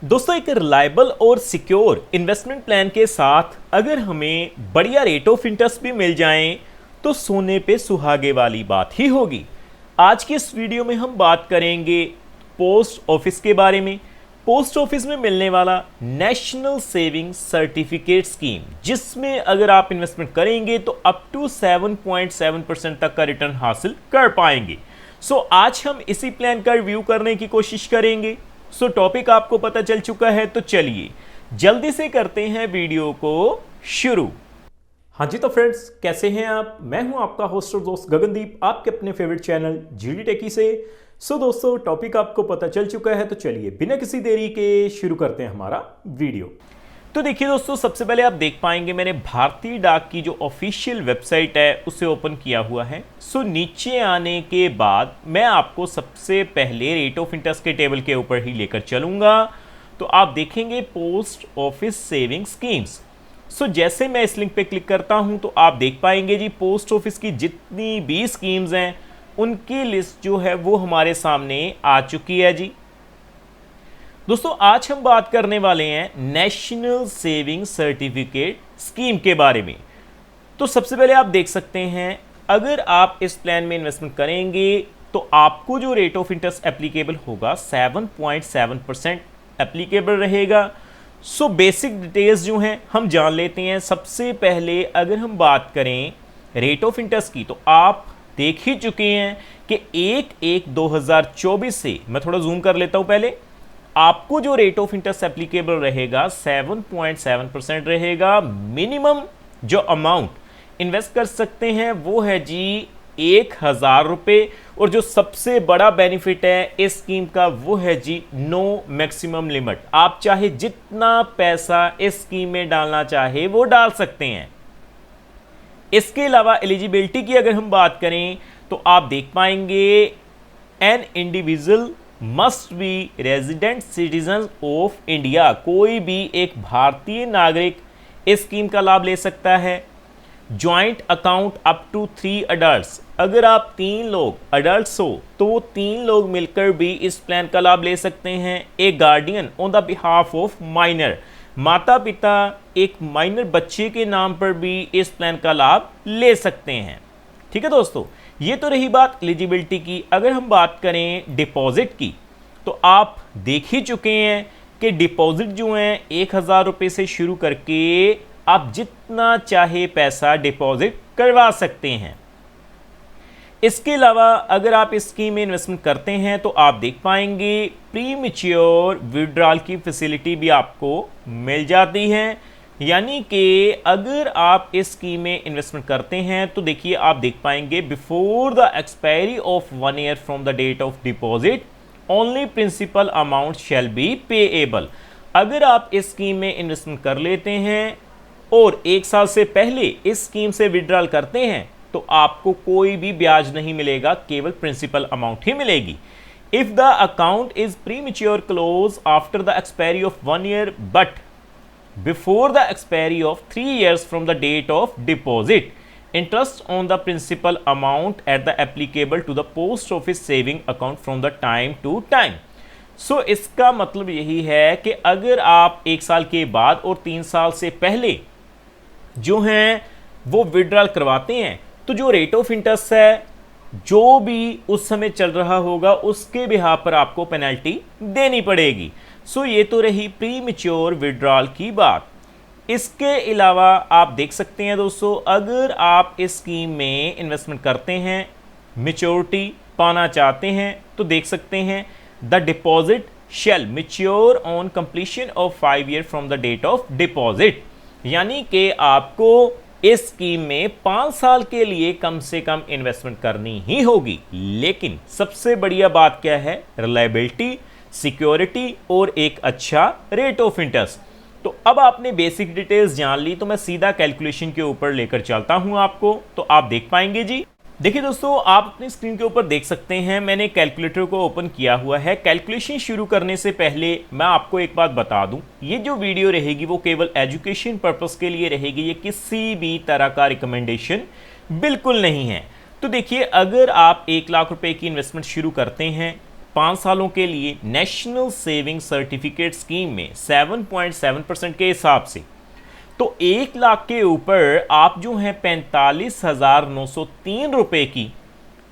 दोस्तों एक रिलायबल और सिक्योर इन्वेस्टमेंट प्लान के साथ अगर हमें बढ़िया रेट ऑफ इंटरेस्ट भी मिल जाएं तो सोने पे सुहागे वाली बात ही होगी। आज की इस वीडियो में हम बात करेंगे पोस्ट ऑफिस के बारे में। पोस्ट ऑफिस में मिलने वाला नेशनल सेविंग सर्टिफिकेट स्कीम, जिसमें अगर आप इन्वेस्टमेंट करेंगे तो अप टू 7.7% तक का रिटर्न हासिल कर पाएंगे। आज हम इसी प्लान का रिव्यू करने की कोशिश करेंगे। टॉपिक आपको पता चल चुका है, तो चलिए जल्दी से करते हैं वीडियो को शुरू। हाँ जी, तो फ्रेंड्स कैसे हैं आप? मैं हूं आपका होस्ट और दोस्त गगनदीप, आपके अपने फेवरेट चैनल जीडी टेकी से। दोस्तों टॉपिक आपको पता चल चुका है, तो चलिए बिना किसी देरी के शुरू करते हैं हमारा वीडियो। तो देखिए दोस्तों, सबसे पहले आप देख पाएंगे मैंने भारतीय डाक की जो ऑफिशियल वेबसाइट है उसे ओपन किया हुआ है। नीचे आने के बाद मैं आपको सबसे पहले रेट ऑफ इंटरेस्ट के टेबल के ऊपर ही लेकर चलूंगा। तो आप देखेंगे पोस्ट ऑफिस सेविंग स्कीम्स। जैसे मैं इस लिंक पे क्लिक करता हूं तो आप देख पाएंगे जी, पोस्ट ऑफिस की जितनी भी स्कीम्स हैं उनकी लिस्ट जो है वो हमारे सामने आ चुकी है जी। दोस्तों आज हम बात करने वाले हैं नेशनल सेविंग सर्टिफिकेट स्कीम के बारे में। तो सबसे पहले आप देख सकते हैं, अगर आप इस प्लान में इन्वेस्टमेंट करेंगे तो आपको जो रेट ऑफ इंटरेस्ट एप्लीकेबल होगा 7.7% एप्लीकेबल रहेगा। बेसिक डिटेल्स जो हैं हम जान लेते हैं। सबसे पहले अगर हम बात करें रेट ऑफ इंटरेस्ट की, तो आप देख ही चुके हैं कि 1/1/2024 से, मैं थोड़ा जूम कर लेता हूं पहले, आपको जो रेट ऑफ इंटरेस्ट एप्लीकेबल रहेगा 7.7% रहेगा। मिनिमम जो अमाउंट इन्वेस्ट कर सकते हैं वो है जी 1,000 रुपये, और जो सबसे बड़ा बेनिफिट है इस स्कीम का वो है जी नो मैक्सिमम लिमिट। आप चाहे जितना पैसा इस स्कीम में डालना चाहे वो डाल सकते हैं। इसके अलावा एलिजिबिलिटी की अगर हम बात करें तो आप देख पाएंगे an individual must be resident citizen of India. कोई भी एक भारतीय नागरिक इस स्कीम का लाभ ले सकता है। Joint account up to 3 adults, अगर आप 3 लोग अडल्ट्स हो तो 3 लोग मिलकर भी इस प्लान का लाभ ले सकते हैं। एक guardian on the behalf of minor, माता पिता एक माइनर बच्चे के नाम पर भी इस प्लान का लाभ ले सकते हैं। ठीक है दोस्तों, ये तो रही बात एलिजिबिलिटी की। अगर हम बात करें डिपॉजिट की, तो आप देख ही चुके हैं कि डिपॉजिट जो है 1,000 रुपये से शुरू करके आप जितना चाहे पैसा डिपॉजिट करवा सकते हैं। इसके अलावा अगर आप इस स्कीम में इन्वेस्टमेंट करते हैं तो आप देख पाएंगे प्री मैच्योर विड्रॉल की फैसिलिटी भी आपको मिल जाती है। यानी कि अगर आप इस स्कीम में इन्वेस्टमेंट करते हैं तो देखिए आप देख पाएंगे before the expiry of 1 year from the date of deposit only principal amount shall be payable. अगर आप इस स्कीम में इन्वेस्टमेंट कर लेते हैं और 1 साल से पहले इस स्कीम से विड्रॉल करते हैं तो आपको कोई भी ब्याज नहीं मिलेगा, केवल प्रिंसिपल अमाउंट ही मिलेगी। If the account is pre mature close after the expiry of 1 year but before the expiry of 3 years from the date of deposit, interest on the principal amount at the applicable to the post office saving account from the time to time। इसका मतलब यही है कि अगर आप 1 साल के बाद और 3 साल से पहले जो हैं वो विड्रॉल करवाते हैं तो जो रेट ऑफ इंटरेस्ट है जो भी उस समय चल रहा होगा उसके बिहाफ पर आपको पेनल्टी देनी पड़ेगी। ये तो रही प्री मैच्योर विड्रॉल की बात। इसके अलावा आप देख सकते हैं दोस्तों, अगर आप इस स्कीम में इन्वेस्टमेंट करते हैं, मैच्योरिटी पाना चाहते हैं, तो देख सकते हैं the deposit shall mature on completion of 5 year from the date of deposit. यानी कि आपको इस स्कीम में 5 साल के लिए कम से कम इन्वेस्टमेंट करनी ही होगी। लेकिन सबसे बढ़िया बात क्या है? रिलायबिलिटी, सिक्योरिटी और एक अच्छा रेट ऑफ इंटरेस्ट। तो अब आपने बेसिक डिटेल्स जान ली, तो मैं सीधा कैलकुलेशन के ऊपर लेकर चलता हूं आपको। तो आप देख पाएंगे जी, देखिए दोस्तों आप अपनी स्क्रीन के ऊपर देख सकते हैं मैंने कैलकुलेटर को ओपन किया हुआ है। कैलकुलेशन शुरू करने से पहले मैं आपको एक बात बता दूं, ये जो वीडियो रहेगी वो केवल एजुकेशन पर्पस के लिए रहेगी, ये किसी भी तरह का रिकमेंडेशन बिल्कुल नहीं है। तो देखिए, अगर आप 1 लाख रुपए की इन्वेस्टमेंट शुरू करते हैं 5 सालों के लिए नेशनल सेविंग सर्टिफिकेट स्कीम में 7.7% के हिसाब से, तो 1 लाख के ऊपर आप जो है 45,903 रुपए की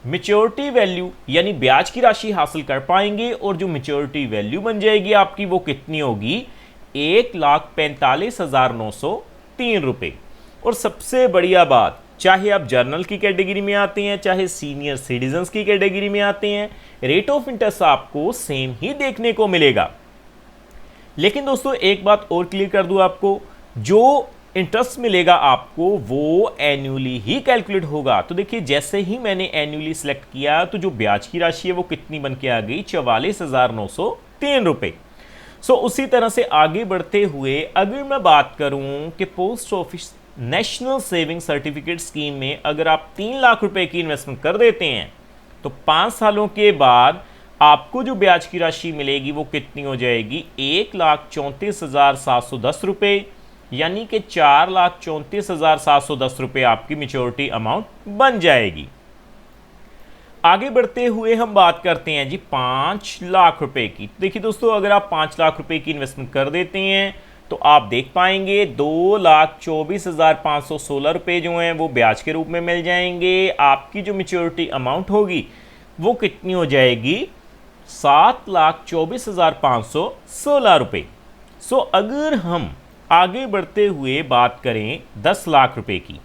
मैच्योरिटी वैल्यू यानी ब्याज की राशि हासिल कर पाएंगे। और जो मैच्योरिटी वैल्यू बन जाएगी आपकी वो कितनी होगी, 1,45,903 रुपए। और सबसे बढ़िया बात, चाहे आप जर्नल की कैटेगरी में आते हैं चाहे सीनियर सिटीजन्स की कैटेगरी में आते हैं, रेट ऑफ इंटरेस्ट आपको सेम ही देखने को मिलेगा। लेकिन दोस्तों एक बात और क्लियर कर दूं आपको, जो इंटरेस्ट मिलेगा आपको वो एनुअली ही कैलकुलेट होगा। तो देखिए जैसे ही मैंने एनुअली सेलेक्ट किया तो जो ब्याज की राशि है वो कितनी बन के आ गई, 44,903 रुपए। सो उसी तरह से आगे बढ़ते हुए अगर मैं बात करूं कि post office national saving certificate scheme में अगर आप 3 लाख रुपए की इन्वेस्टमेंट कर देते हैं तो 5 सालों के बाद आपको जो ब्याज की राशि मिलेगी वो कितनी हो जाएगी, 1,34,710 रुपए, यानी कि 4,34,710 रुपए आपकी मैच्योरिटी अमाउंट बन जाएगी। आगे बढ़ते हुए हम बात करते हैं जी 5 लाख रुपए की। देखिए दोस्तों अगर आप 5 लाख रुपए की इन्वेस्टमेंट कर देते हैं तो आप देख पाएंगे 2,24,516 रुपए जो हैं वो ब्याज के रूप में मिल जाएंगे। आपकी जो मैच्योरिटी अमाउंट होगी वो कितनी हो जाएगी, 7,24,516 रुपए। सो अगर हम आगे बढ़ते हुए बात करें 10 लाख रुपए की,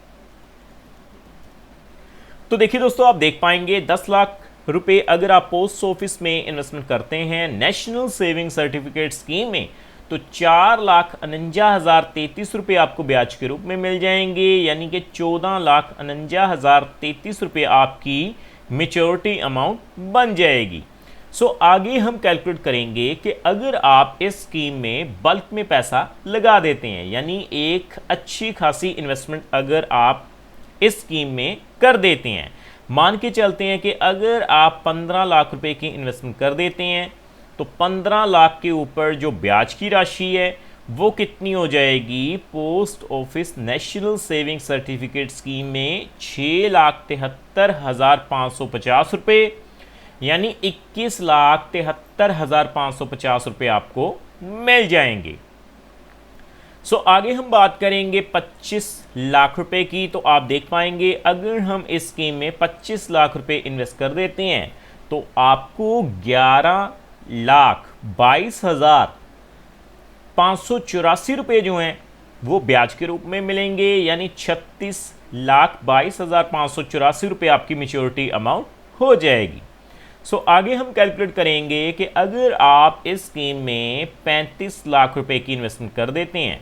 तो देखिए दोस्तों आप देख पाएंगे 10 लाख रुपए अगर आप पोस्ट ऑफिस में इन्वेस्टमेंट करते हैं नेशनल सेविंग सर्टिफिकेट स्कीम में तो 4,49,033 रुपए आपको ब्याज के रूप में मिल जाएंगे, यानी कि 14,49,033 रुपए आपकी मैच्योरिटी अमाउंट बन जाएगी। सो आगे हम कैलकुलेट करेंगे कि अगर आप इस स्कीम में बल्क में पैसा लगा देते हैं, यानी एक अच्छी खासी इन्वेस्टमेंट अगर आप इस स्कीम में कर देते हैं, मान के चलते हैं कि अगर आप 15 लाख रुपए की इन्वेस्टमेंट कर देते हैं तो 15 लाख के ऊपर जो ब्याज की राशि है वो कितनी हो जाएगी, post office national saving certificate scheme में 6,73,550 रुपए, यानी 21,73,550 रुपए आपको मिल जाएंगे। सो आगे हम बात करेंगे 25 लाख रुपए की। तो आप देख पाएंगे अगर हम इस स्कीम में 25 लाख रुपए इन्वेस्ट कर देते हैं तो आपको 11,22,584 रुपए जो हैं वो ब्याज के रूप में मिलेंगे, यानी 36,22,584 रुपए आपकी मैच्योरिटी अमाउंट हो जाएगी। सो आगे हम कैलकुलेट करेंगे कि अगर आप इस स्कीम में 35 लाख रुपए की इन्वेस्टमेंट कर देते हैं,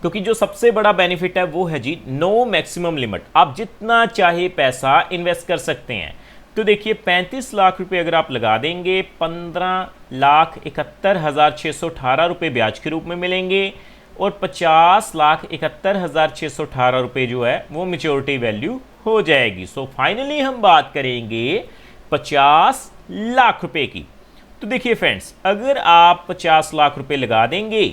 क्योंकि जो सबसे बड़ा बेनिफिट है वो है जी नो मैक्सिमम लिमिट, आप जितना चाहे पैसा इन्वेस्ट कर सकते हैं। तो देखिए 35 लाख रुपए अगर आप लगा देंगे 15,71,618 रुपए ब्याज के रूप में मिलेंगे और 50,71,618 रुपए जो है वो मैच्योरिटी वैल्यू हो जाएगी। सो फाइनली हम बात करेंगे 50 लाख रुपए की। तो देखिए फ्रेंड्स अगर आप 50 लाख रुपए लगा देंगे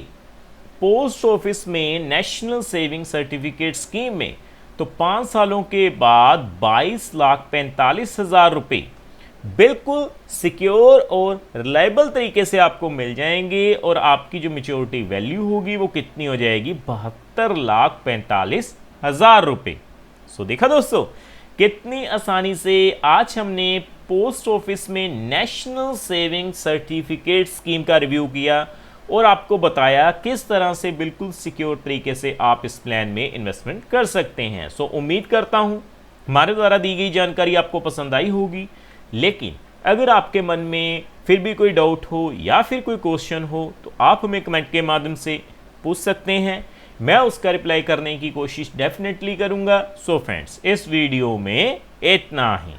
पोस्ट ऑफिस में नेशनल सेविंग सर्टिफिकेट स्कीम में तो 5 सालों के बाद 22,45,000 रुपए बिल्कुल सिक्योर और रिलायबल तरीके से आपको मिल जाएंगे और आपकी जो मैच्योरिटी वैल्यू होगी वो कितनी हो जाएगी, 72,45,000 रुपए। सो देखा दोस्तों कितनी आसानी से आज हमने पोस्ट ऑफिस में नेशनल सेविंग सर्टिफिकेट स्कीम का रिव्यू किया और आपको बताया किस तरह से बिल्कुल सिक्योर तरीके से आप इस प्लान में इन्वेस्टमेंट कर सकते हैं। सो उम्मीद करता हूं हमारे द्वारा दी गई जानकारी आपको पसंद आई होगी, लेकिन अगर आपके मन में फिर भी कोई डाउट हो या फिर कोई क्वेश्चन हो तो आप हमें कमेंट के माध्यम से पूछ सकते हैं, मैं उसका रिप्लाई करने की कोशिश डेफिनेटली करूंगा। सो फ्रेंड्स इस वीडियो में इतना ही।